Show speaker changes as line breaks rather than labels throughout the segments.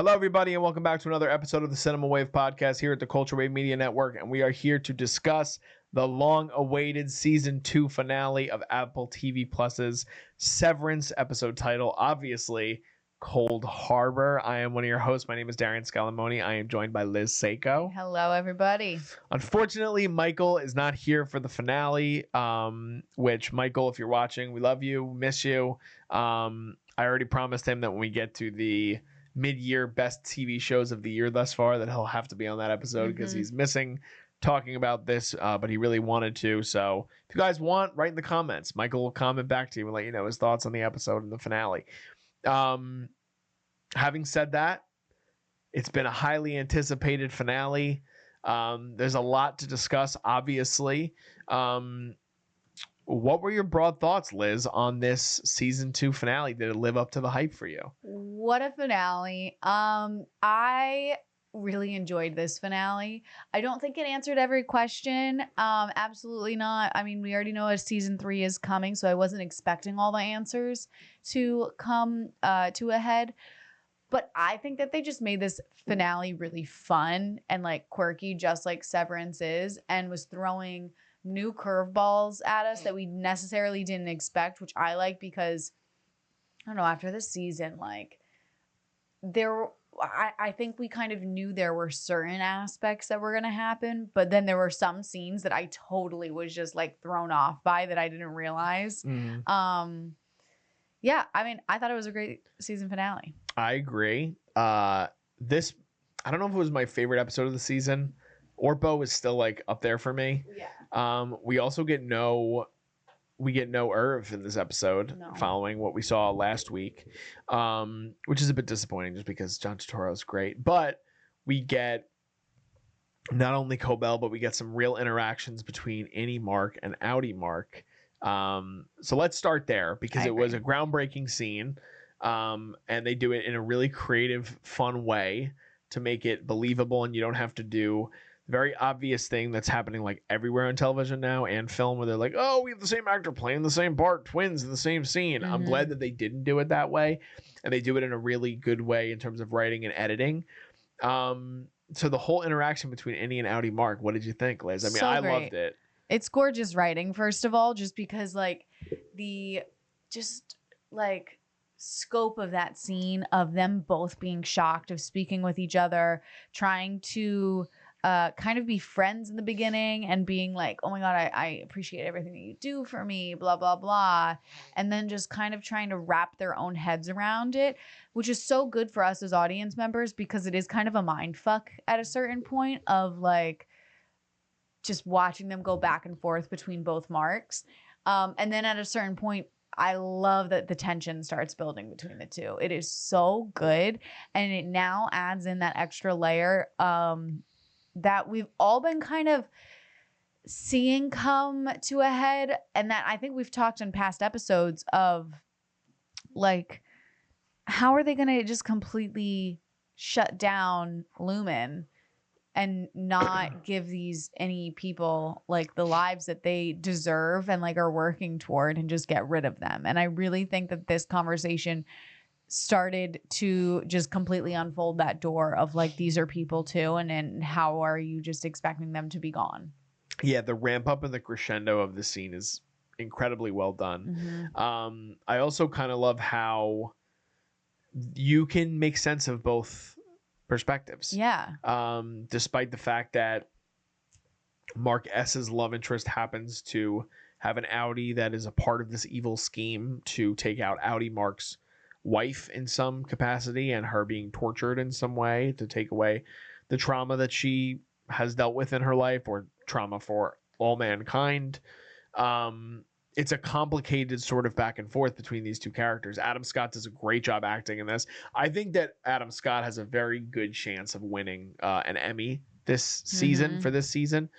Hello, everybody, and welcome back to another episode of the Cinema Wave podcast here at the Culture Wave Media Network. And we are here to discuss the long-awaited season 2 finale of Apple TV Plus's Severance, episode title, obviously, Cold Harbor. I am one of your hosts. My name is Darian Scalamoni. I am joined by Liz Seiko.
Hello, everybody.
Unfortunately, Michael is not here for the finale, which, Michael, if you're watching, we love you, miss you. I already promised him that when we get to the mid-year best TV shows of the year thus far, that he'll have to be on that episode because he's missing talking about this, but he really wanted to. So if you guys want, write in the comments. Michael will comment back to you and let you know his thoughts on the episode and the finale. Having said that, it's been a highly anticipated finale. There's a lot to discuss, obviously. What were your broad thoughts, Liz, on this season 2 finale? Did it live up to the hype for you?
What a finale. I really enjoyed this finale. I don't think it answered every question. Absolutely not. I mean, we already know a season 3 is coming, so I wasn't expecting all the answers to come to a head. But I think that they just made this finale really fun and like quirky, just like Severance is, and was throwing new curveballs at us that we necessarily didn't expect, which I like because, I don't know, after this season, like, I think we kind of knew there were certain aspects that were going to happen, but then there were some scenes that I totally was just like thrown off by that I didn't realize. Yeah, I mean, I thought it was a great season finale.
I agree. This, I don't know if it was my favorite episode of the season. Orpo is still like up there for me.
Yeah.
We also get no Irv in this episode following what we saw last week, which is a bit disappointing just because John Turturro is great. But we get not only Cobell, but we get some real interactions between Innie Marc and Outie Marc. So let's start there because it was a groundbreaking scene, and they do it in a really creative, fun way to make it believable, and you don't have to do very obvious thing that's happening like everywhere on television now and film where they're like, oh, we have the same actor playing the same part, twins in the same scene. I'm glad that they didn't do it that way, and they do it in a really good way in terms of writing and editing. So the whole interaction between Innie and Outie Marc, what did you think, Liz? I mean, I loved it.
It's gorgeous writing, first of all, just because like the scope of that scene of them both being shocked, of speaking with each other, trying to kind of be friends in the beginning and being like, oh my God, I appreciate everything that you do for me, blah, blah, blah. And then just kind of trying to wrap their own heads around it, which is so good for us as audience members because it is kind of a mind fuck at a certain point of like just watching them go back and forth between both Marcs. And then at a certain point, I love that the tension starts building between the two. It is so good. And it now adds in that extra layer that we've all been kind of seeing come to a head, and that I think we've talked in past episodes of like, how are they going to just completely shut down Lumen and not give these any people like the lives that they deserve and like are working toward, and just get rid of them? And I really think that this conversation started to just completely unfold that door of like, these are people too, and how are you just expecting them to be gone?
Yeah, the ramp up and the crescendo of the scene is incredibly well done. I also kind of love how you can make sense of both perspectives.
Yeah.
Despite the fact that Mark S's love interest happens to have an Outie that is a part of this evil scheme to take out Outie Marc's wife in some capacity, and her being tortured in some way to take away the trauma that she has dealt with in her life, or trauma for all mankind. It's a complicated sort of back and forth between these two characters. Adam Scott does a great job acting in this. I think that Adam Scott has a very good chance of winning an Emmy this season for this season.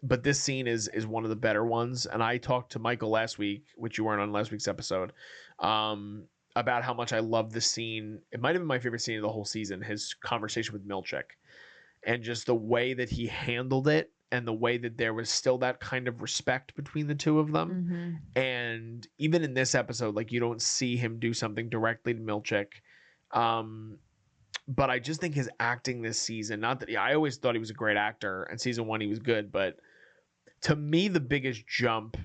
But this scene is one of the better ones. And I talked to Michael last week, which you weren't on last week's episode, about how much I love this scene. It might have been my favorite scene of the whole season, his conversation with Milchick, and just the way that he handled it, and the way that there was still that kind of respect between the two of them. And even in this episode, like, you don't see him do something directly to Milchick. but I just think his acting this season, not that I always thought he was a great actor, and season 1 he was good, but to me the biggest jump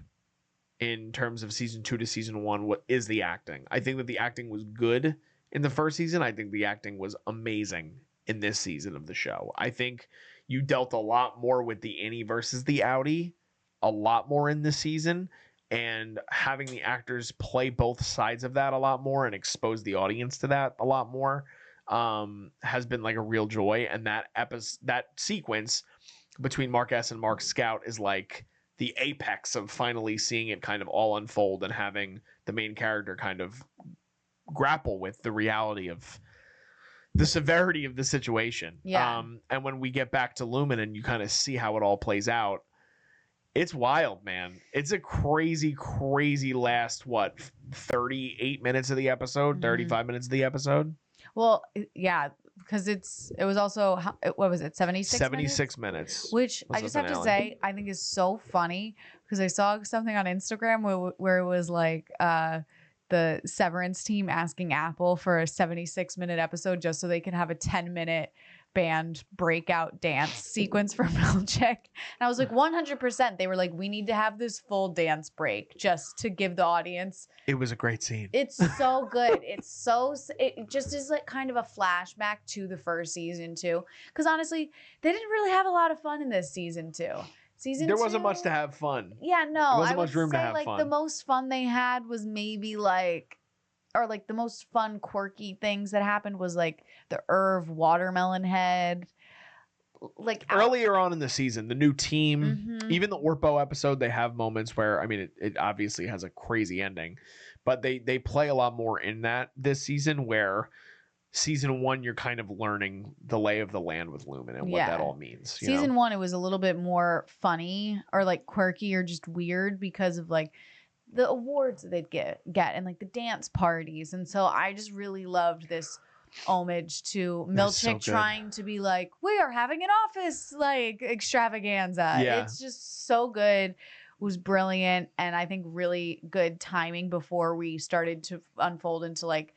in terms of season 2 to season 1 is the acting. I think that the acting was good in the first season. I think the acting was amazing in this season of the show. I think you dealt a lot more with the Annie versus the Audi, a lot more in this season, and having the actors play both sides of that a lot more and expose the audience to that a lot more has been like a real joy. And that sequence between Mark S and Mark Scout is like the apex of finally seeing it kind of all unfold and having the main character kind of grapple with the reality of the severity of the situation.
Yeah.
And when we get back to Lumen and you kind of see how it all plays out, it's wild, man. It's a crazy, crazy last, 38 minutes of the episode, 35 minutes of the episode?
Well, yeah, because it was also, what was it,
76 minutes.
Which I just have to say, I think is so funny because I saw something on Instagram where it was like the Severance team asking Apple for a 76-minute episode just so they can have a 10-minute band breakout dance sequence from Milchick. And I was like, 100%. They were like, we need to have this full dance break just to give the audience.
It was a great scene.
It's so good. It just is like kind of a flashback to the first season too. Because honestly, they didn't really have a lot of fun in this season too.
There wasn't much to have fun.
Yeah, no.
There wasn't much room to have fun.
The most fun they had was maybe the most fun quirky things that happened was like the Irv watermelon head. Like
earlier on in the season, the new team, even the Orpo episode, they have moments where, I mean, it obviously has a crazy ending, but they play a lot more in that this season, where season 1 you're kind of learning the lay of the land with Lumen and what that all means.
Season 1, it was a little bit more funny or like quirky or just weird because of like the awards that they'd get and like the dance parties. And so I just really loved this homage to Milchick trying to be like, we are having an office like extravaganza.
Yeah.
It's just so good. It was brilliant. And I think really good timing before we started to unfold into like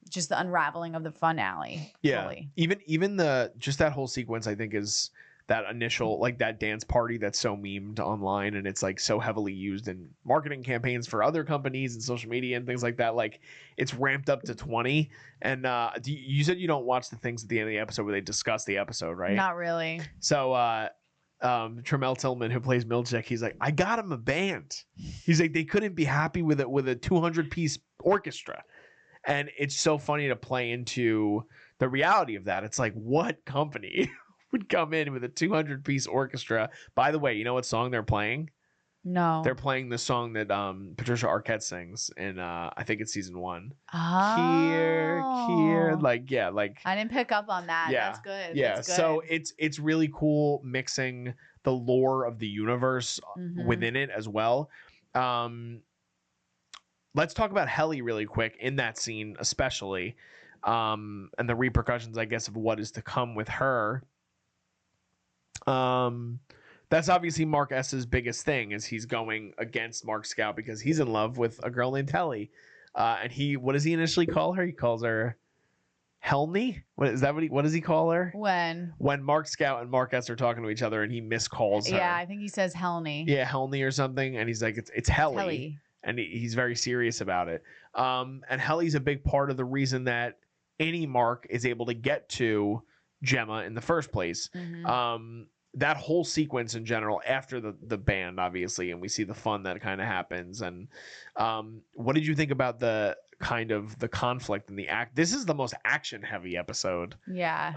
just the unraveling of the finale.
Yeah.
Fully.
Even just that whole sequence, I think, is that initial, like that dance party that's so memed online and it's like so heavily used in marketing campaigns for other companies and social media and things like that. Like it's ramped up to 20. And you said you don't watch the things at the end of the episode where they discuss the episode, right?
Not really.
So Tramell Tillman, who plays Milchick, he's like, I got him a band. He's like, they couldn't be happy with a 200-piece orchestra. And it's so funny to play into the reality of that. It's like, what company would come in with a 200-piece orchestra? By the way, you know what song they're playing?
No.
They're playing the song that Patricia Arquette sings in I think it's season 1.
Oh.
Here, like
I didn't pick up on that.
Yeah,
That's good.
Yeah,
That's good.
So it's really cool mixing the lore of the universe within it as well. Let's talk about Helly really quick in that scene, especially, and the repercussions, I guess, of what is to come with her. That's obviously Mark S's biggest thing, is he's going against Mark Scout because he's in love with a girl named Helly. And what does he initially call her? He calls her Helny? What does he call her?
When
Mark Scout and Mark S are talking to each other and he miscalls her.
Yeah, I think he says Helny.
Yeah, Helny or something. And he's like, it's Helly.
Helly.
And he's very serious about it. And Helly's a big part of the reason that any Mark is able to get to Gemma in the first place. That whole sequence in general, after the band, obviously, and we see the fun that kind of happens. And what did you think about the kind of the conflict and the act? This is the most action heavy episode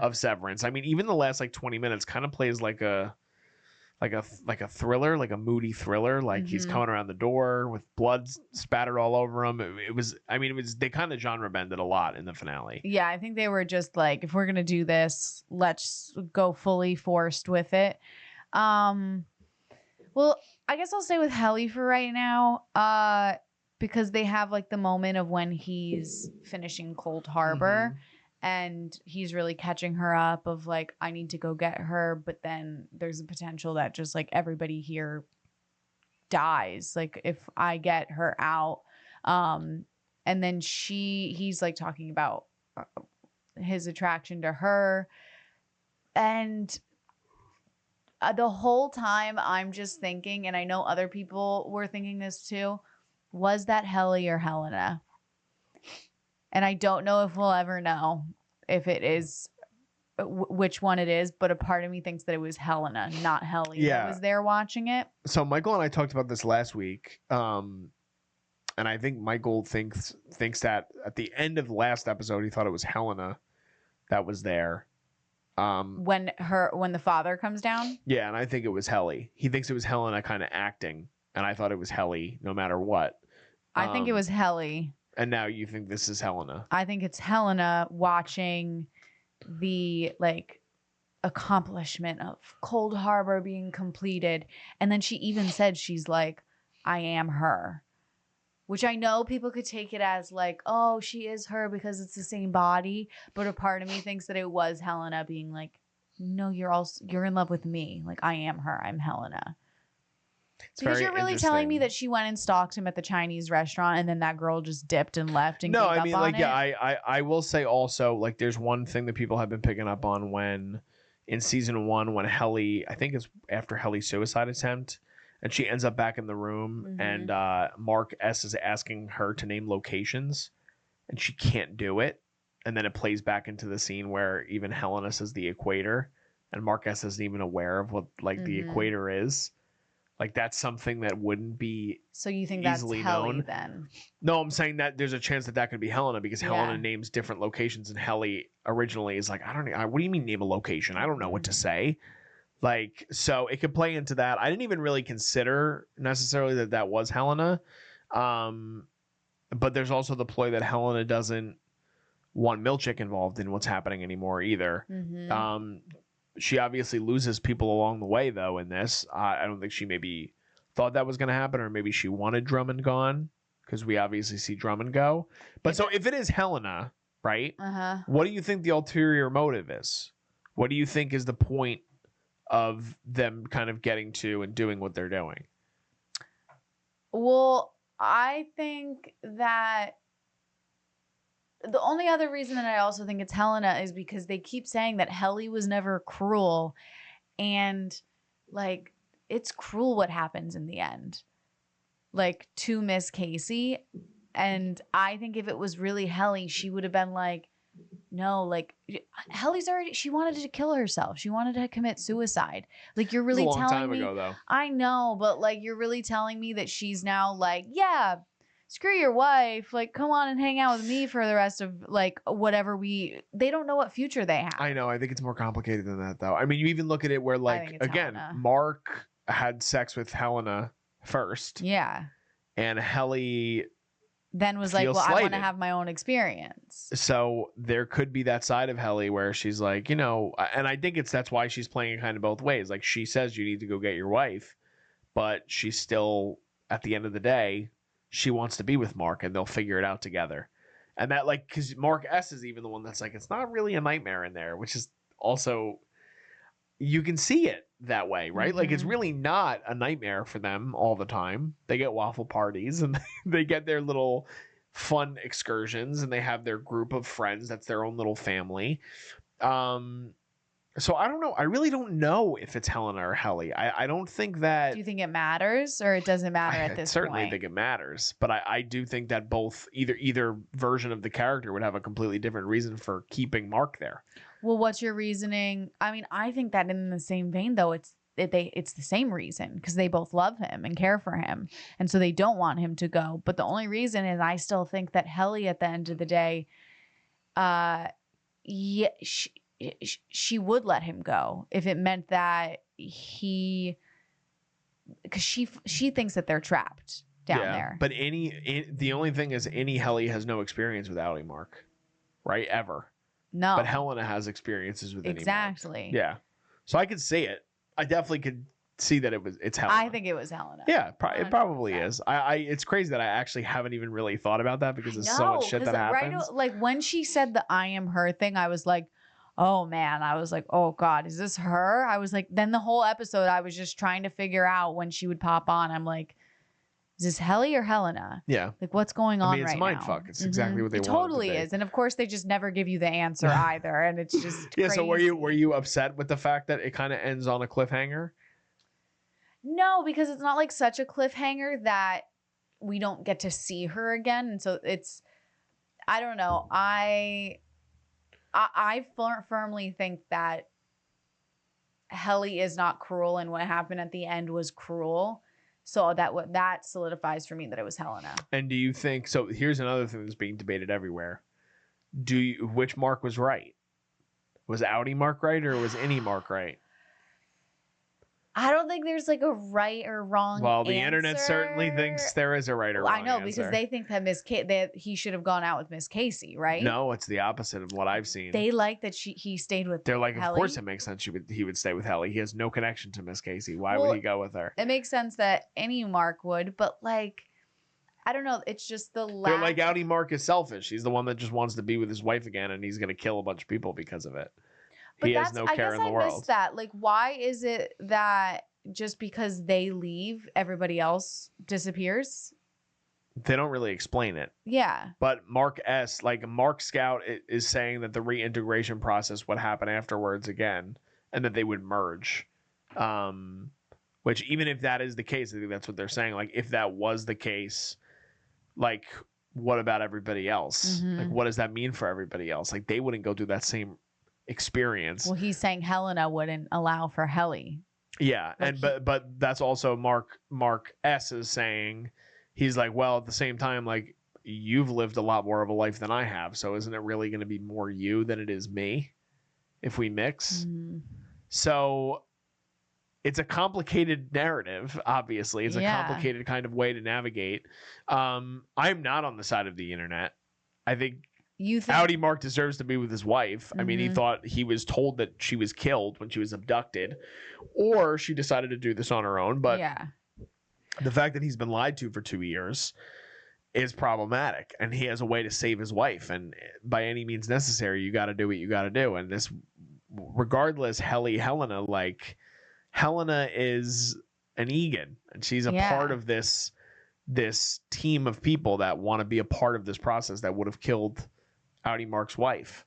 of Severance. I mean, even the last like 20 minutes kind of plays like a thriller, like a moody thriller. Like he's coming around the door with blood spattered all over him. They kind of genre bended a lot in the finale. Yeah,
I think they were just like, if we're gonna do this, let's go fully forced with it. Well, I guess I'll stay with Helly for right now, because they have like the moment of when he's finishing Cold Harbor. And he's really catching her up of like, I need to go get her. But then there's a potential that just like everybody here dies. Like if I get her out. And then he's like talking about his attraction to her. And the whole time I'm just thinking, and I know other people were thinking this too, was that Helly or Helena? And I don't know if we'll ever know if it is which one it is, but a part of me thinks that it was Helena, not Helly, that was there watching it.
So Michael and I talked about this last week, and I think Michael thinks that at the end of the last episode, he thought it was Helena that was there.
When the father comes down?
Yeah, and I think it was Helly. He thinks it was Helena kind of acting, and I thought it was Helly no matter what.
I think it was Helly.
And now you think this is Helena.
I think it's Helena watching the accomplishment of Cold Harbor being completed. And then she even said, she's like, I am her. Which I know people could take it as like, oh, she is her because it's the same body. But a part of me thinks that it was Helena being like, no, you're in love with me. Like, I am her. I'm Helena. Because you're really telling me that she went and stalked him at the Chinese restaurant and then that girl just dipped and left and
no,
gave
I mean,
up
like,
on
yeah,
it?
I will say also, like, there's one thing that people have been picking up on when in season 1, when Helly, I think it's after Helly's suicide attempt, and she ends up back in the room, and Marc S is asking her to name locations, and she can't do it. And then it plays back into the scene where even Helena says the equator, and Marc S isn't even aware of what the equator is. Like, that's something that wouldn't be
so you think
easily
that's Helly
known.
Then?
No, I'm saying that there's a chance that could be Helena because Helena names different locations, and Helly originally is like, I don't know. What do you mean name a location? I don't know what to say. Like, so it could play into that. I didn't even really consider necessarily that was Helena. But there's also the ploy that Helena doesn't want Milchick involved in what's happening anymore either. She obviously loses people along the way, though, in this. I don't think she maybe thought that was going to happen, or maybe she wanted Drummond gone, because we obviously see Drummond go. But so if it is Helena, right, what do you think the ulterior motive is? What do you think is the point of them kind of getting to and doing what they're doing?
Well, I think that the only other reason that I also think it's Helena is because they keep saying that Helly was never cruel. And, like, it's cruel what happens in the end. Like, to Miss Casey. And I think if it was really Helly, she would have been like, no, like, Helly's already, she wanted to kill herself. She wanted to commit suicide. Like, you're really telling me. Ago, though. I know, but, like, you're really telling me that she's now like, yeah, screw your wife, like, come on and hang out with me for the rest of, like, whatever they don't know what future they have.
I know. I think it's more complicated than that, though. I mean, you even look at it where, like, again, Helena. Marc had sex with Helena first.
Yeah.
And Helly
then was like, well, slighted. I want to have my own experience.
So there could be that side of Helly where she's like, you know, and I think that's why she's playing it kind of both ways. Like, she says you need to go get your wife, but she's still, at the end of the day, she wants to be with Marc, and they'll figure it out together. And that, like, because Marc S is even the one that's like, it's not really a nightmare in there, which is also, you can see it that way, right? Like, it's really not a nightmare for them all the time. They get waffle parties, and they get their little fun excursions, and they have their group of friends. That's their own little family. So I don't know. I really don't know if it's Helena or Helly. I don't think that.
Do you think it matters, or it doesn't matter at this point? I certainly
think it matters, but I do think that both either version of the character would have a completely different reason for keeping Marc there.
Well, what's your reasoning? I mean, I think that in the same vein, though, it's the same reason, because they both love him and care for him, and so they don't want him to go. But the only reason is, I still think that Helly, at the end of the day, she would let him go if it meant that because she thinks that they're trapped down there.
But the only thing is, Helly has no experience with Outie Marc, right? Ever. No. But Helena has experiences with
exactly.
Marc. Yeah. So I could see it. I definitely could see that it's Helena.
I think it was Helena.
Yeah, it probably is. It's crazy that I actually haven't even really thought about that, because there's so much shit that happens.
Right, like, when she said the I am her thing, I was like, oh man, I was like, oh God, is this her? I was like, then the whole episode, I was just trying to figure out when she would pop on. I'm like, is this Helly or Helena?
Yeah.
Like, what's going on
I mean, it's
right
a mind
now?
fuck. It's exactly what they
It
want
totally
it to be.
is. And of course, they just never give you the answer either. And it's just
Yeah,
crazy.
so were you upset with the fact that it kind of ends on a cliffhanger?
No, because it's not like such a cliffhanger that we don't get to see her again. And so it's, I don't know. I firmly think that Helly is not cruel, and what happened at the end was cruel. So that solidifies for me that it was Helena.
And do you think so? Here's another thing that's being debated everywhere. Which Marc was right? Was Audi Marc right, or was any Marc right?
I don't think there's like a right or wrong.
Well, the
answer.
internet certainly thinks there is a right or wrong.
I know,
answer.
because they think that that he should have gone out with Miss Casey, right?
No, it's the opposite of what I've seen.
They like that he stayed with.
They're like,
Helly.
of course it makes sense. He would stay with Helly. He has no connection to Miss Casey. Why would he go with her?
It makes sense that any Marc would, but like, I don't know. It's just the
They're like, Audi Marc is selfish. He's the one that just wants to be with his wife again, and he's going to kill a bunch of people because of it.
But
he has no care in the world. I
missed that. Like, why is it that just because they leave, everybody else disappears?
They don't really explain it.
Yeah.
But Marc Scout is saying that the reintegration process would happen afterwards again, and that they would merge. Which, even if that is the case, I think that's what they're saying. Like, if that was the case, like, what about everybody else?
Mm-hmm.
Like, what does that mean for everybody else? Like, they wouldn't go through that same experience.
Well, he's saying Helena wouldn't allow for Helly.
Yeah, like but that's also Marc S is saying, he's like, well, at the same time, like, you've lived a lot more of a life than I have, so isn't it really going to be more you than it is me if we mix? So it's a complicated narrative, obviously. It's a complicated kind of way to navigate. I'm not on the side of the internet. I think Audi Marc deserves to be with his wife. I mean, he thought he was told that she was killed when she was abducted, or she decided to do this on her own. But the fact that he's been lied to for 2 years is problematic, and he has a way to save his wife. And by any means necessary, you got to do what you got to do. And this, regardless, Helena, like, Helena is an Eagan, and she's a part of this team of people that want to be a part of this process that would have killed Audi Marc's wife.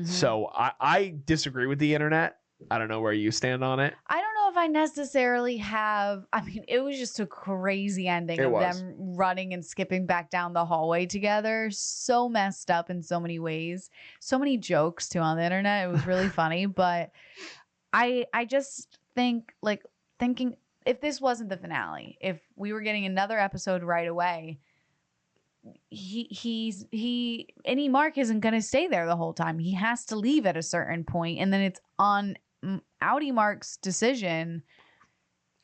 So I disagree with the internet. I don't know where you stand on it.
I don't know if I necessarily have. I mean, it was just a crazy ending of them running and skipping back down the hallway together. So messed up in so many ways. So many jokes too on the internet. It was really funny. But I just think, like, thinking if this wasn't the finale, if we were getting another episode right away, any Marc isn't going to stay there the whole time. He has to leave at a certain point, and then it's on Audi Marc's decision.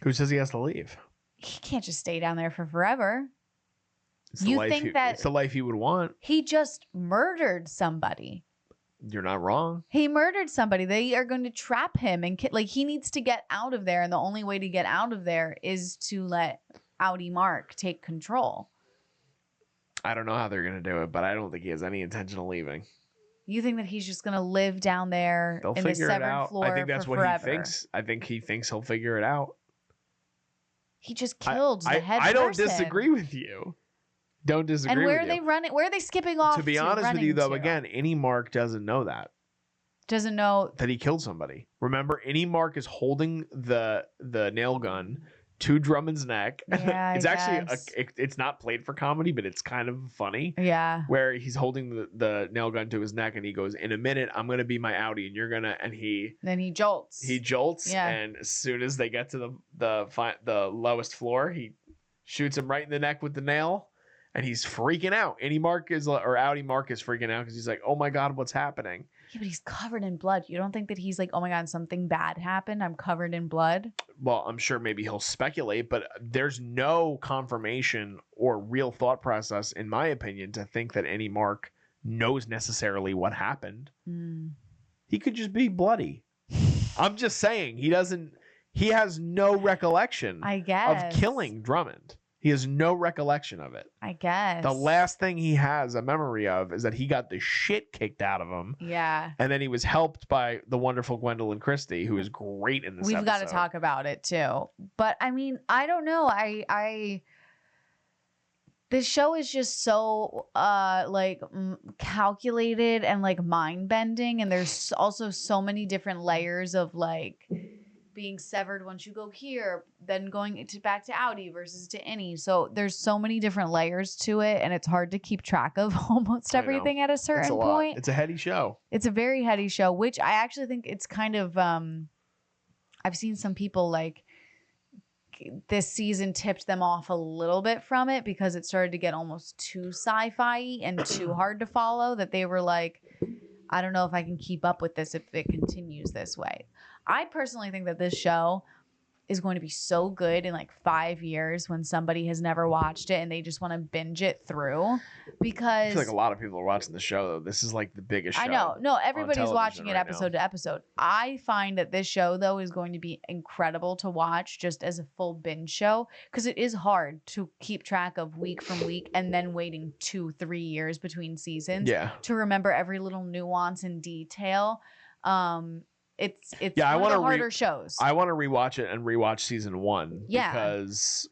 Who says he has to leave?
He can't just stay down there for forever.
It's the life he would want.
He just murdered somebody.
You're not wrong.
He murdered somebody. They are going to trap him, and he needs to get out of there, and the only way to get out of there is to let Audi Marc take control.
I don't know how they're going to do it, but I don't think he has any intention of leaving.
You think that he's just going to live down there in the seventh floor?
I think that's what
forever.
He thinks. I think he thinks he'll figure it out.
He just killed the head person.
I don't disagree with you. Don't disagree with you.
And where are they running? Where are they skipping off?
To be honest with you, though, again, any Marc doesn't know that.
Doesn't know
that he killed somebody. Remember, any Marc is holding the nail gun to Drummond's neck.
Yeah,
it's actually it's not played for comedy, but it's kind of funny.
Yeah,
where he's holding the nail gun to his neck, and he goes, "In a minute, I'm gonna be my Audi, and you're gonna." And
then he jolts.
Yeah. And as soon as they get to the lowest floor, he shoots him right in the neck with the nail. And he's freaking out. Audi Marc is freaking out because he's like, "Oh my God, what's happening?"
Yeah, but he's covered in blood. You don't think that he's like, "Oh my God, something bad happened. I'm covered in blood."
Well, I'm sure maybe he'll speculate, but there's no confirmation or real thought process, in my opinion, to think that any Marc knows necessarily what happened. He could just be bloody. I'm just saying, he has no recollection,
I guess,
of killing Drummond. He has no recollection of it.
I guess.
The last thing he has a memory of is that he got the shit kicked out of him.
Yeah.
And then he was helped by the wonderful Gwendoline Christie, who is great in this episode.
We've got to talk about it too. But I mean, I don't know. This show is just so like calculated and like mind bending, and there's also so many different layers of like being severed once you go here, then going back to Audi versus to Innie. So there's so many different layers to it, and it's hard to keep track of almost everything at a certain point.
It's a heady show.
It's a very heady show, which I actually think it's kind of I've seen some people like this season tipped them off a little bit from it because it started to get almost too sci-fi and too hard to follow, that they were like, I don't know if I can keep up with this if it continues this way. I personally think that this show is going to be so good in like 5 years when somebody has never watched it and they just want to binge it through, because
I feel like a lot of people are watching the show though. This is like the biggest show.
I know. No, everybody's watching it
right
episode to episode. I find that this show though is going to be incredible to watch just as a full binge show, because it is hard to keep track of week from week and then waiting 2-3 years between seasons to remember every little nuance and detail. It's one of the harder shows.
I want to rewatch it and rewatch season 1 because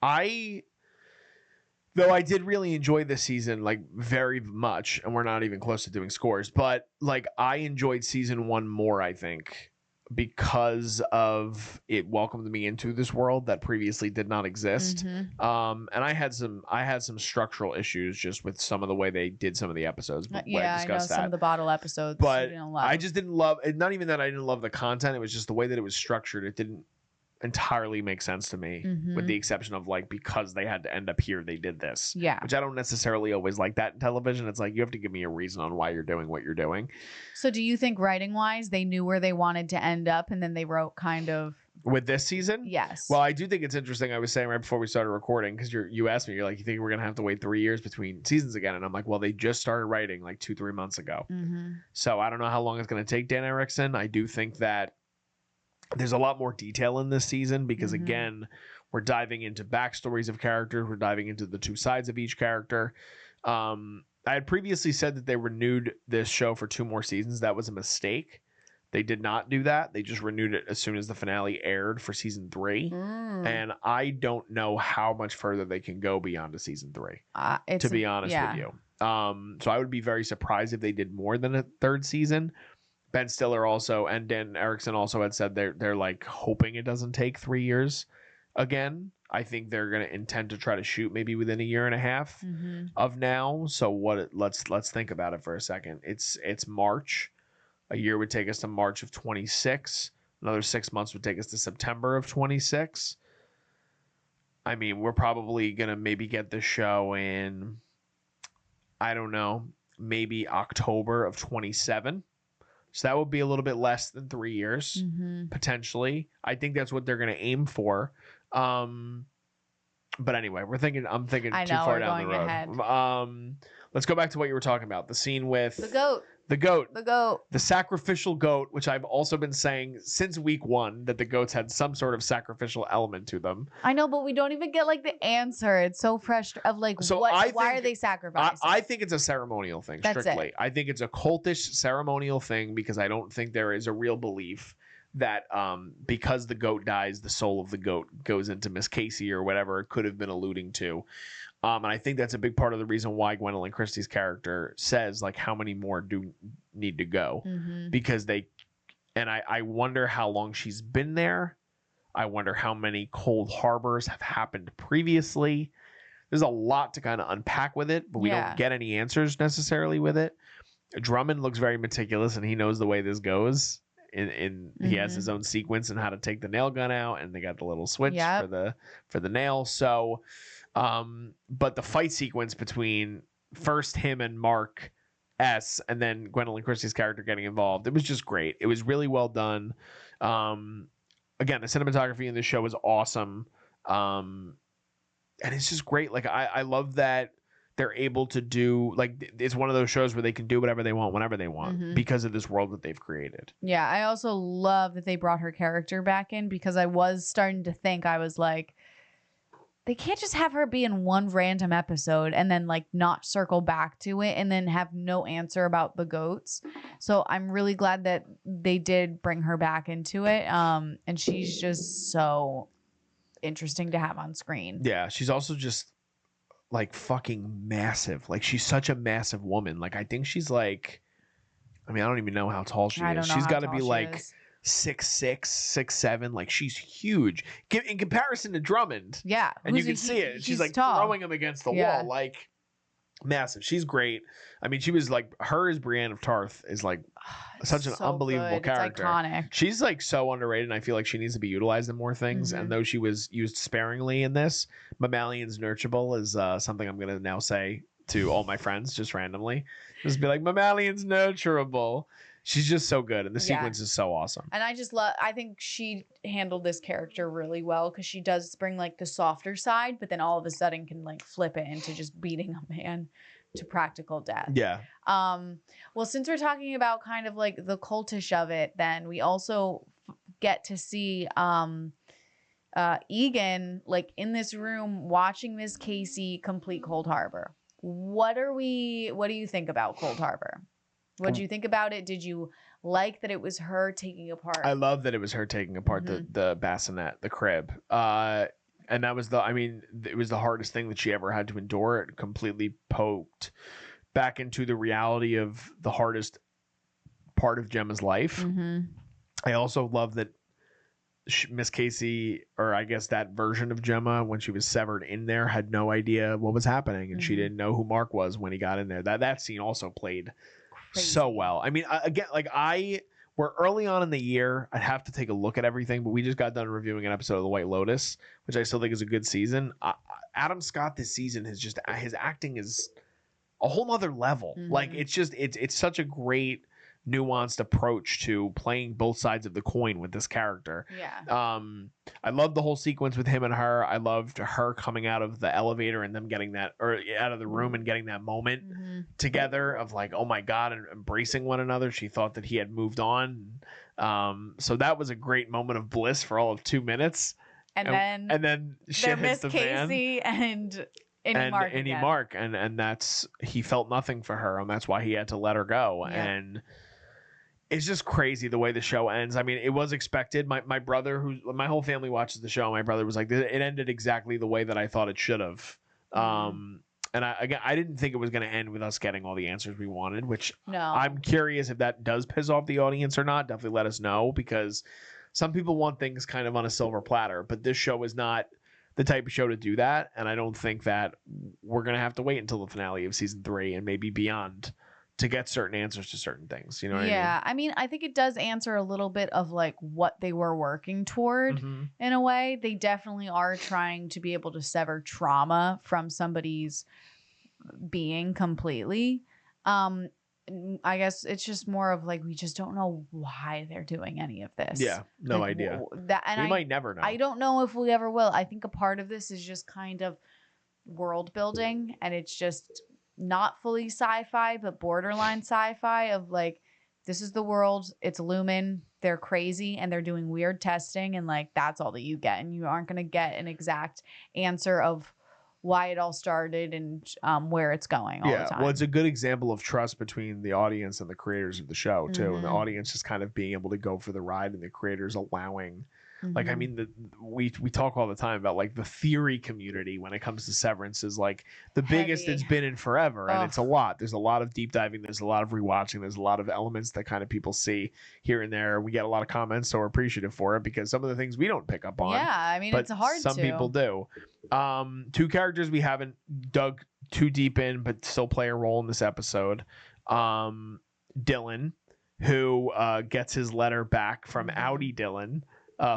though I did really enjoy this season like very much, and we're not even close to doing scores, but like I enjoyed season 1 more, I think, because of it welcomed me into this world that previously did not exist. And I had some structural issues just with some of the way they did some of the episodes.
I know some of the bottle episodes,
but I just didn't love it. Not even that I didn't love the content, it was just the way that it was structured. It didn't entirely make sense to me, with the exception of like, because they had to end up here, they did this, which I don't necessarily always like that in television. It's like, you have to give me a reason on why you're doing what you're doing. So
do you think writing wise they knew where they wanted to end up and then they wrote kind of
with this season?
Yes.
Well, I do think it's interesting. I was saying right before we started recording, because you asked me, you're like, you think we're gonna have to wait 3 years between seasons again? And I'm like, well, they just started writing like 2-3 months ago. So I don't know how long it's gonna take Dan Erickson. I do think that there's a lot more detail in this season because again, we're diving into backstories of characters. We're diving into the two sides of each character. I had previously said that they renewed this show for 2 more seasons. That was a mistake. They did not do that. They just renewed it as soon as the finale aired for season 3. And I don't know how much further they can go beyond to season 3, to be honest with you. So I would be very surprised if they did more than a 3rd season. Ben Stiller also and Dan Erickson also had said they're like hoping it doesn't take 3 years again. I think they're going to intend to try to shoot maybe within a year and a half of now. So let's think about it for a second. It's March. A year would take us to March of 26. Another 6 months would take us to September of 26. I mean, we're probably going to maybe get the show in, I don't know, maybe October of 27. So that would be a little bit less than 3 years, potentially. I think that's what they're going to aim for. But anyway, I'm thinking too far down the road. Ahead. Let's go back to what you were talking about. The scene with
the goat.
The sacrificial goat, which I've also been saying since week 1 that the goats had some sort of sacrificial element to them.
I know, but we don't even get like the answer. It's so fresh of like, why are they sacrificing?
I think it's a ceremonial thing, strictly. I think it's a cultish ceremonial thing because I don't think there is a real belief that because the goat dies, the soul of the goat goes into Miss Casey or whatever it could have been alluding to. And I think that's a big part of the reason why Gwendoline Christie's character says like how many more do need to go, because I wonder how long she's been there. I wonder how many cold harbors have happened previously. There's a lot to kind of unpack with it, but we don't get any answers necessarily with it. Drummond looks very meticulous and he knows the way this goes. He has his own sequence and how to take the nail gun out, and they got the little switch for the nail. So but the fight sequence between first him and Marc S and then Gwendoline Christie's character getting involved, it was just great. It was really well done. Again, the cinematography in this show is awesome. And it's just great. Like I love that they're able to do, like, it's one of those shows where they can do whatever they want whenever they want because of this world that they've created.
Yeah, I also love that they brought her character back in, because I was starting to think, I was like, they can't just have her be in one random episode and then like not circle back to it and then have no answer about the goats. So I'm really glad that they did bring her back into it. And she's just so interesting to have on screen.
Yeah, she's also just like fucking massive. Like she's such a massive woman. Like I think she's like, I mean, I don't even know how tall she
I
is.
don't know
She's
how
got to
tall
be
she
like
is.
6'6", 6'7". Like she's huge in comparison to Drummond.
Yeah,
And you can see it. She's like
tall.
throwing him against the wall, like massive. She's great. I mean, she was like, her as Brienne of Tarth is like such an unbelievable character.
It's iconic.
She's like so underrated, and I feel like she needs to be utilized in more things.
Mm-hmm.
And though she was used sparingly in this, Mammalian's nurturable is something I'm gonna now say to all my friends just randomly. Just be like, Mammalian's nurturable. She's just so good, and the sequence is so awesome.
And I think she handled this character really well because she does bring like the softer side, but then all of a sudden can like flip it into just beating a man to practical death.
Yeah.
Well, since we're talking about kind of like the cultish of it, then we also get to see Eagan like in this room watching Miss Casey complete Cold Harbor. What do you think about Cold Harbor? What did you think about it? Did you like that it was her taking apart?
I love that it was her taking apart the bassinet, the crib. And that was it was the hardest thing that she ever had to endure. It completely poked back into the reality of the hardest part of Gemma's life.
Mm-hmm.
I also love that Miss Casey, or I guess that version of Gemma, when she was severed in there, had no idea what was happening, and she didn't know who Marc was when he got in there. That scene also played so well. I mean, again, like we're early on in the year. I'd have to take a look at everything, but we just got done reviewing an episode of The White Lotus, which I still think is a good season. Adam Scott this season his acting is a whole nother level. Like it's such a great nuanced approach to playing both sides of the coin with this character.
Yeah.
I love the whole sequence with him and her. I loved her coming out of the elevator and them getting that, or out of the room and getting that moment together of like, oh my God, and embracing one another. She thought that he had moved on. So that was a great moment of bliss for all of 2 minutes.
And
then shit hits the fan.
Casey and
Marc, and that's, he felt nothing for her, and that's why he had to let her go.
Yeah.
And it's just crazy the way the show ends. I mean, it was expected. My brother, my whole family watches the show. My brother was like, it ended exactly the way that I thought it should have. And I didn't think it was going to end with us getting all the answers we wanted, which I'm curious if that does piss off the audience or not. Definitely let us know, because some people want things kind of on a silver platter, but this show is not the type of show to do that. And I don't think that we're going to have to wait until the finale of season 3 and maybe beyond to get certain answers to certain things. You know what I mean?
Yeah. I mean, I think it does answer a little bit of like what they were working toward in a way. They definitely are trying to be able to sever trauma from somebody's being completely. I guess it's just more of like, we just don't know why they're doing any of this.
Yeah. No idea. We might never know.
I don't know if we ever will. I think a part of this is just kind of world building, and it's just not fully sci-fi, but borderline sci-fi of like, this is the world, it's Lumen, they're crazy and they're doing weird testing, and like that's all that you get, and you aren't going to get an exact answer of why it all started and where it's going all the time.
Well, it's a good example of trust between the audience and the creators of the show too, and the audience just kind of being able to go for the ride, and the creators allowing. Like, I mean, we talk all the time about like the theory community when it comes to Severance is like the biggest it's been in forever. And it's a lot. There's a lot of deep diving. There's a lot of rewatching. There's a lot of elements that kind of people see here and there. We get a lot of comments, so we're appreciative for it, because some of the things we don't pick up on.
Yeah, I mean, it's hard
some people do. 2 characters we haven't dug too deep in, but still play a role in this episode. Dylan, who gets his letter back from Audi Dylan.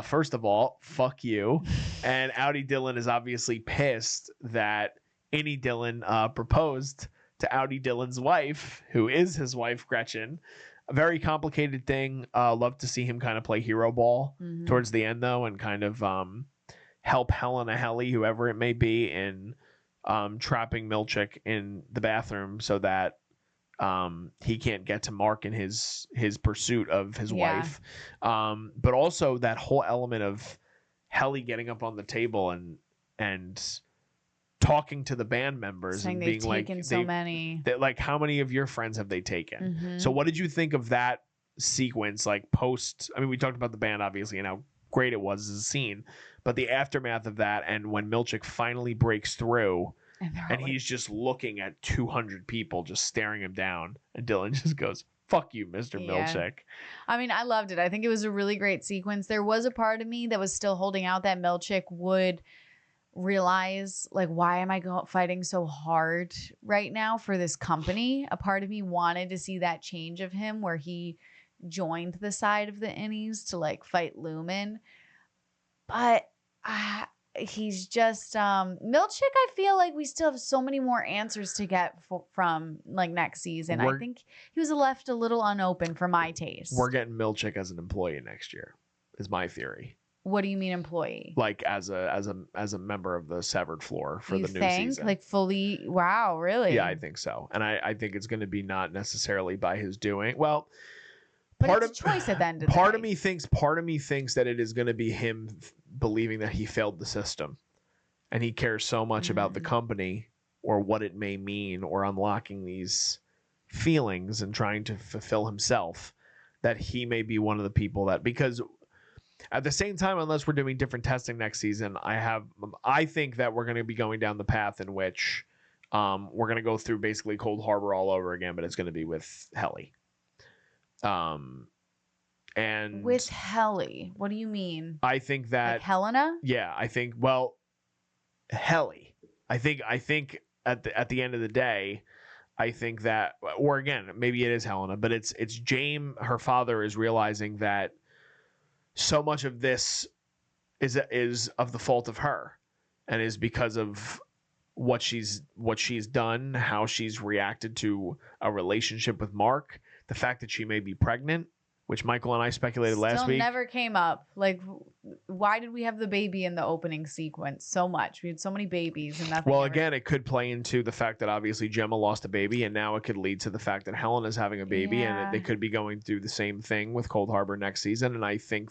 First of all, fuck you. And Audi Dylan is obviously pissed that Innie Dylan proposed to Audi Dylan's wife, who is his wife, Gretchen. A very complicated thing. Love to see him kind of play hero ball towards the end, though, and kind of help Helena Helly, whoever it may be, in trapping Milchick in the bathroom so that he can't get to Marc in his pursuit of his wife. But also that whole element of Helly getting up on the table and talking to the band members,
saying
and
being
being
taken so many.
That, like, how many of your friends have they taken? So what did you think of that sequence? Like post, I mean, we talked about the band obviously and how great it was as a scene, but the aftermath of that, and when Milchick finally breaks through and he's just looking at 200 people just staring him down, and Dylan just goes, "Fuck you, Mr. Milchick."
I mean, I loved it. I think it was a really great sequence. There was a part of me that was still holding out that Milchick would realize, like, why am I fighting so hard right now for this company? A part of me wanted to see that change of him where he joined the side of the innies to like fight Lumen, but he's just Milchick. I feel like we still have so many more answers to get from like next season. I think he was left a little unopened for my taste.
We're getting Milchick as an employee next year, is my theory.
What do you mean employee?
Like as a member of the severed floor for the new season.
Like fully? Wow, really?
Yeah, I think so. And I think it's going to be not necessarily by his doing. Well,
but it's a choice at the end of the day.
Part of me thinks that it is going to be him believing that he failed the system, and he cares so much about the company or what it may mean or unlocking these feelings and trying to fulfill himself, that he may be one of the people that, because at the same time, unless we're doing different testing next season, I think that we're going to be going down the path in which we're going to go through basically Cold Harbor all over again, but it's going to be with Helly. And
with Helly, what do you mean?
I think that
like Helena?
Yeah, I think, well, Helly. I think at the end of the day, I think that, or again, maybe it is Helena, but it's James, her father, is realizing that so much of this is of the fault of her, and is because of what she's done, how she's reacted to a relationship with Marc, the fact that she may be pregnant, which Michael and I speculated last week.
Never came up. Like, why did we have the baby in the opening sequence so much? We had so many babies and nothing.
Well, again, it could play into the fact that obviously Gemma lost a baby, and now it could lead to the fact that Helena's having a baby, and they could be going through the same thing with Cold Harbor next season. And I think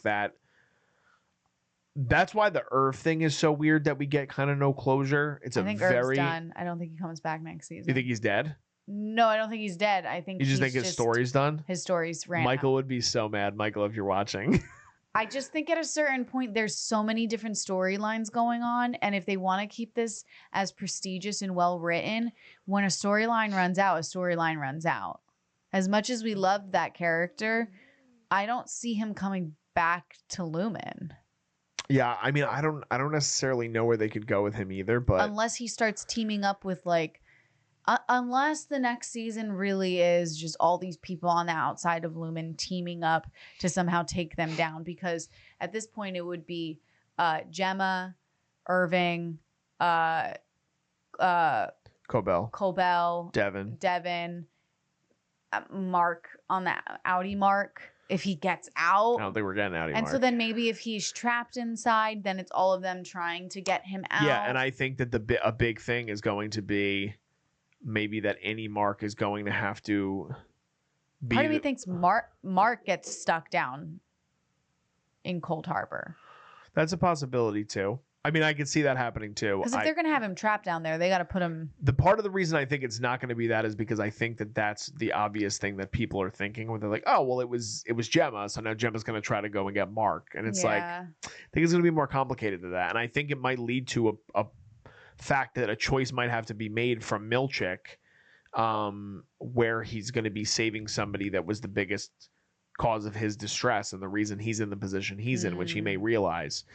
that's why the Irv thing is so weird, that we get kind of no closure. I think Irv's
done. I don't think he comes back next season.
You think he's dead?
No, I don't think he's dead. I think
you just think his story's done.
His story's ran.
Michael would be so mad. Michael, if you're watching.
I just think at a certain point, there's so many different storylines going on, and if they want to keep this as prestigious and well written, when a storyline runs out, a storyline runs out. As much as we love that character, I don't see him coming back to Lumen.
Yeah, I mean, I don't necessarily know where they could go with him either, but
unless he starts teaming up with like. Unless the next season really is just all these people on the outside of Lumen teaming up to somehow take them down. Because at this point, it would be Gemma, Irving, Cobell, Devin, Marc on the outie Marc. If he gets out.
I don't think we're getting outie Marc.
And so then maybe if he's trapped inside, then it's all of them trying to get him out.
Yeah, and I think that a big thing is going to be maybe that any Marc is going to have to be.
Part of me thinks Marc gets stuck down in Cold Harbor.
That's a possibility too. I mean, I could see that happening too.
Because if they're going to have him trapped down there, they got to put him.
The part of the reason I think it's not going to be that is because I think that that's the obvious thing that people are thinking when they're like, oh, well, it was Gemma, so now Gemma's going to try to go and get Marc, and it's like, I think it's going to be more complicated than that, and I think it might lead to a fact that a choice might have to be made from Milchick, where he's going to be saving somebody that was the biggest cause of his distress and the reason he's in the position he's in, which he may realize.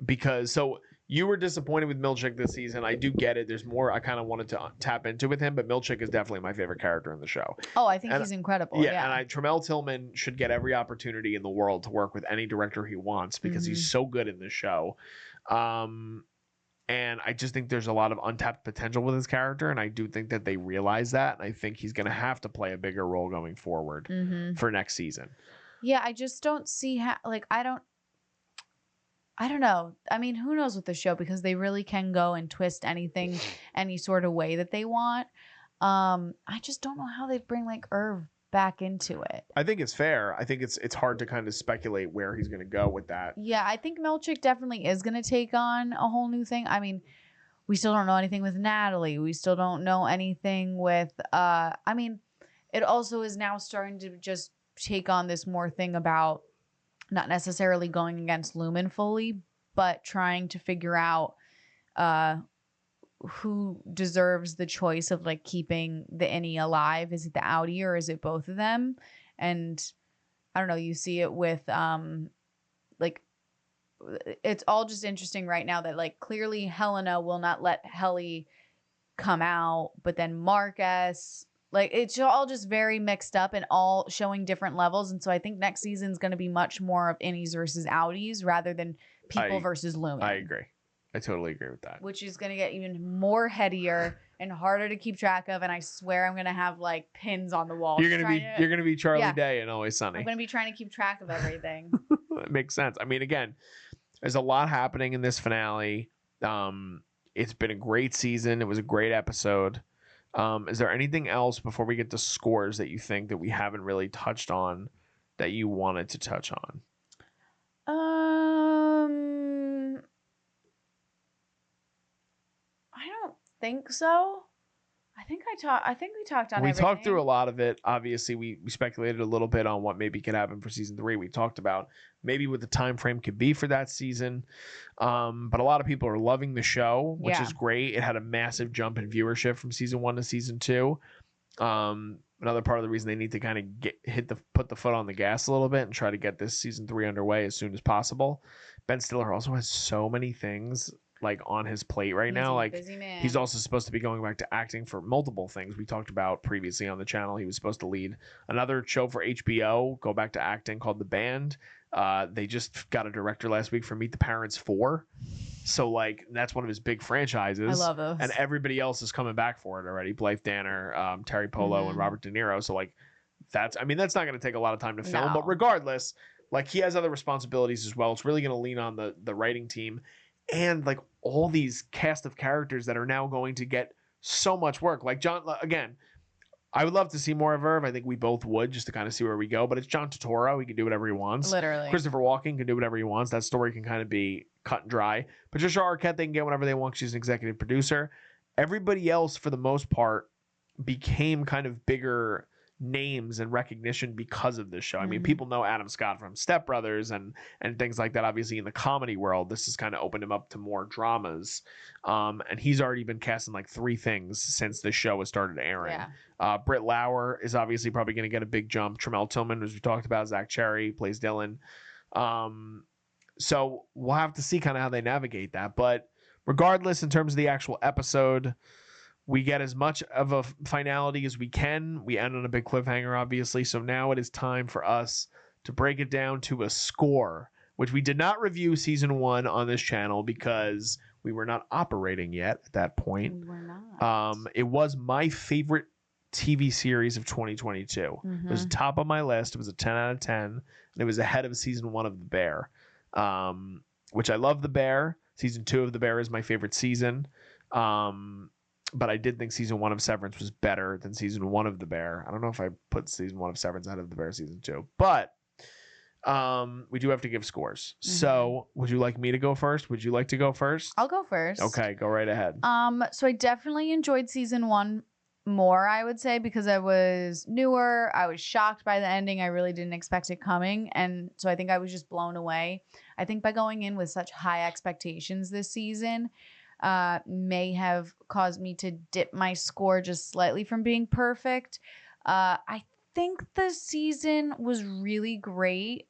Because so you were disappointed with Milchick this season. I do get it. There's more I kind of wanted to tap into with him, but Milchick is definitely my favorite character in the show.
Oh, I think he's incredible. Yeah,
and Tramell Tillman should get every opportunity in the world to work with any director he wants because he's so good in this show. And I just think there's a lot of untapped potential with his character, and I do think that they realize that, and I think he's going to have to play a bigger role going forward for next season.
Yeah, I just don't see how. Like, I don't know. I mean, who knows with the show, because they really can go and twist anything any sort of way that they want. I just don't know how they'd bring like Irv back into it.
I think it's fair. I think it's hard to kind of speculate where he's going to go with that.
Yeah, I think Milchick definitely is going to take on a whole new thing. I mean, we still don't know anything with Natalie. We still don't know anything with I mean, it also is now starting to just take on this more thing about not necessarily going against Lumen fully, but trying to figure out who deserves the choice of like keeping the innie alive. Is it the Audi or is it both of them? And I don't know, you see it with like it's all just interesting right now that like clearly Helena will not let Helly come out, but then Marcus, like it's all just very mixed up and all showing different levels. And so I think next season is going to be much more of innies versus outies rather than people versus Lumen.
I agree. I totally agree with that.
Which is going to get even more headier and harder to keep track of. And I swear I'm going to have like pins on the wall.
You're gonna be Charlie Day and Always Sunny.
I'm going to be trying to keep track of everything.
It makes sense. I mean, again, there's a lot happening in this finale. It's been a great season. It was a great episode. Is there anything else before we get to scores that you think that we haven't really touched on that you wanted to touch on?
I don't think so. I think we talked on everything.
We talked through a lot of it. Obviously, we speculated a little bit on what maybe could happen for season 3. We talked about maybe what the time frame could be for that season. But a lot of people are loving the show, which is great. It had a massive jump in viewership from season 1 to season 2. Another part of the reason they need to kind of put the foot on the gas a little bit and try to get this season 3 underway as soon as possible. Ben Stiller also has so many things like on his plate right now. Like he's also supposed to be going back to acting for multiple things we talked about previously on the channel. He was supposed to lead another show for HBO, go back to acting called The Band. They just got a director last week for Meet the Parents 4. So like that's one of his big franchises.
I love those.
And everybody else is coming back for it already. Blythe Danner, Terry Polo, and Robert De Niro. So like that's not going to take a lot of time to film. No. But regardless, like he has other responsibilities as well. It's really going to lean on the writing team. And like all these cast of characters that are now going to get so much work. Like John, again, I would love to see more of Verve. I think we both would, just to kind of see where we go. But it's John Turturro. He can do whatever he wants.
Literally.
Christopher Walken can do whatever he wants. That story can kind of be cut and dry. Patricia Arquette, they can get whatever they want. She's an executive producer. Everybody else, for the most part, became kind of bigger names and recognition because of this show. I mean, people know Adam Scott from Step Brothers and things like that. Obviously, in the comedy world, this has kind of opened him up to more dramas. And he's already been cast in like 3 things since the show has started airing. Yeah. Britt Lauer is obviously probably going to get a big jump. Tramell Tillman, as we talked about, Zach Cherry plays Dylan. So we'll have to see kind of how they navigate that. But regardless, in terms of the actual episode, we get as much of a finality as we can. We end on a big cliffhanger, obviously. So now it is time for us to break it down to a score, which we did not review season 1 on this channel because we were not operating yet at that point.
We were not.
It was my favorite TV series of 2022. It was top of my list. It was a 10 out of 10. And it was ahead of season 1 of The Bear, which I love The Bear. Season 2 of The Bear is my favorite season. But I did think season 1 of Severance was better than season 1 of The Bear. I don't know if I put season 1 of Severance ahead of The Bear season 2. But we do have to give scores. So would you like me to go first? Would you like to go first?
I'll go first.
Okay, go right ahead.
So I definitely enjoyed season 1 more, I would say, because I was newer. I was shocked by the ending. I really didn't expect it coming. And so I think I was just blown away. I think by going in with such high expectations this season, may have caused me to dip my score just slightly from being perfect. I think the season was really great.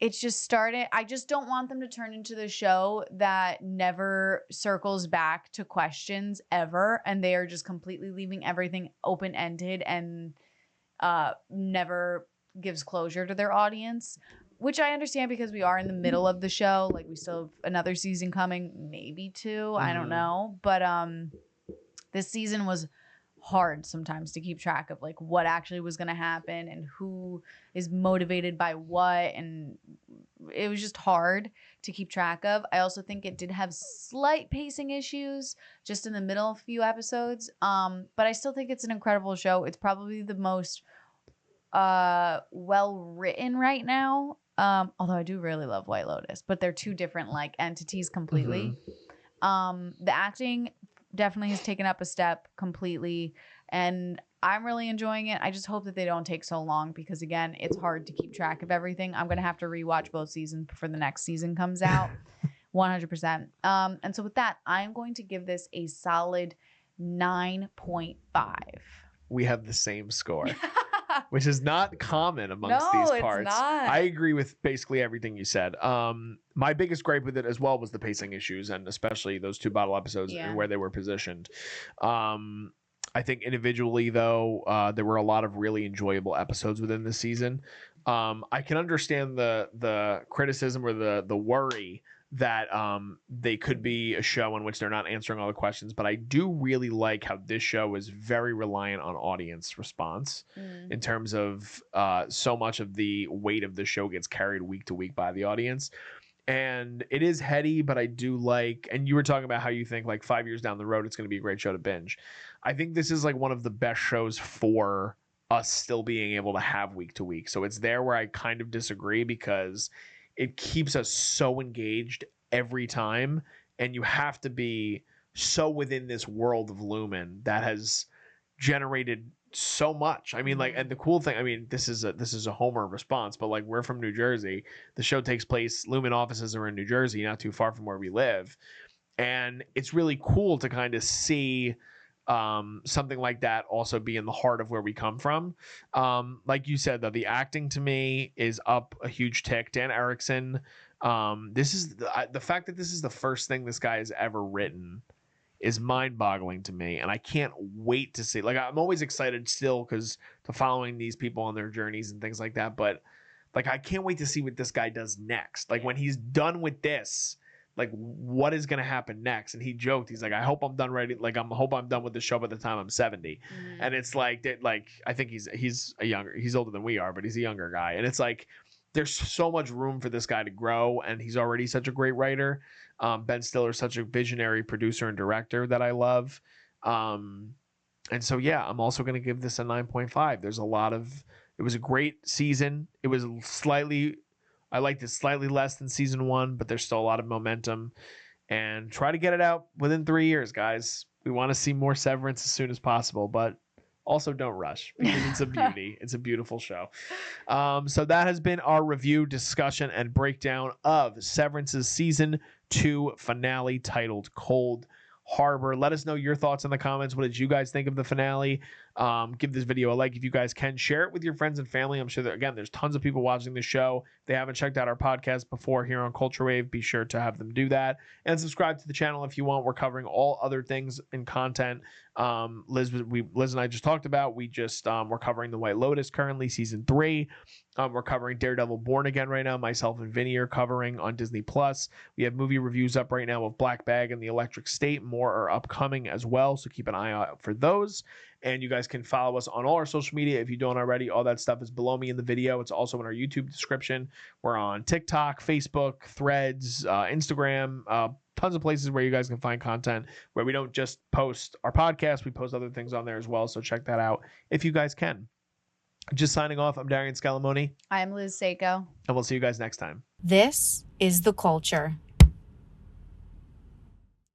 It's just started. I just don't want them to turn into the show that never circles back to questions ever. And they are just completely leaving everything open-ended and never gives closure to their audience. Which I understand because we are in the middle of the show. Like we still have another season coming, maybe 2. I don't know. But this season was hard sometimes to keep track of like what actually was going to happen and who is motivated by what. And it was just hard to keep track of. I also think it did have slight pacing issues just in the middle of a few episodes. But I still think it's an incredible show. It's probably the most well written right now. Although I do really love White Lotus, but they're 2 different like entities completely. The acting definitely has taken up a step completely, and I'm really enjoying it. I just hope that they don't take so long because again, it's hard to keep track of everything. I'm gonna have to rewatch both seasons before the next season comes out. 100%. And so with that, I'm going to give this a solid 9.5.
We have the same score. Which is not common amongst these parts.
It's not.
I agree with basically everything you said. My biggest gripe with it as well was the pacing issues, and especially those 2 bottle episodes and where they were positioned. I think individually, though, there were a lot of really enjoyable episodes within the season. I can understand the criticism or the worry that they could be a show in which they're not answering all the questions, but I do really like how this show is very reliant on audience response in terms of so much of the weight of the show gets carried week to week by the audience. And it is heady, but I do like, and you were talking about how you think like 5 years down the road it's going to be a great show to binge. I think this is like one of the best shows for us still being able to have week to week. So it's there where I kind of disagree, because it keeps us so engaged every time, and you have to be so within this world of Lumen that has generated so much. I mean, like, and the cool thing, I mean, this is a Homer response, but like, we're from New Jersey. The show takes place, Lumen offices are in New Jersey, not too far from where we live, and it's really cool to kind of see something like that also be in the heart of where we come from. Like you said, though, the acting to me is up a huge tick. Dan Erickson, this is the fact that this is the first thing this guy has ever written is mind-boggling to me, and I can't wait to see. Like, I'm always excited still because to following these people on their journeys and things like that, but like, I can't wait to see what this guy does next. Like, when he's done with this, like, what is going to happen next? And he joked, he's like, I hope I'm done writing. Like, hope I'm done with the show by the time I'm 70. And it's like, that, like, I think he's older than we are, but he's a younger guy. And it's like, there's so much room for this guy to grow. And he's already such a great writer. Ben Stiller's such a visionary producer and director that I love. And so, yeah, I'm also going to give this a 9.5. It was a great season. It was I liked it slightly less than season 1, but there's still a lot of momentum, and try to get it out within 3 years, guys. We want to see more Severance as soon as possible, but also don't rush, because it's a beauty. It's a beautiful show. So that has been our review, discussion, and breakdown of Severance's season 2 finale titled Cold Harbor. Let us know your thoughts in the comments. What did you guys think of the finale? Give this video a like if you guys can. Share it with your friends and family. I'm sure that, again, there's tons of people watching the show. If they haven't checked out our podcast before here on Culture Wave, be sure to have them do that. And subscribe to the channel if you want. We're covering all other things in content. Liz and I just talked about. We're covering The White Lotus currently, season 3. We're covering Daredevil Born Again right now. Myself and Vinny are covering on Disney Plus. We have movie reviews up right now of Black Bag and The Electric State. More are upcoming as well, so keep an eye out for those. And you guys can follow us on all our social media if you don't already. All that stuff is below me in the video. It's also in our YouTube description. We're on TikTok, Facebook, Threads, Instagram, tons of places where you guys can find content where we don't just post our podcast. We post other things on there as well. So check that out if you guys can. Just signing off. I'm Darian Scalamoni.
I'm Liz Seiko.
And we'll see you guys next time.
This is The Culture.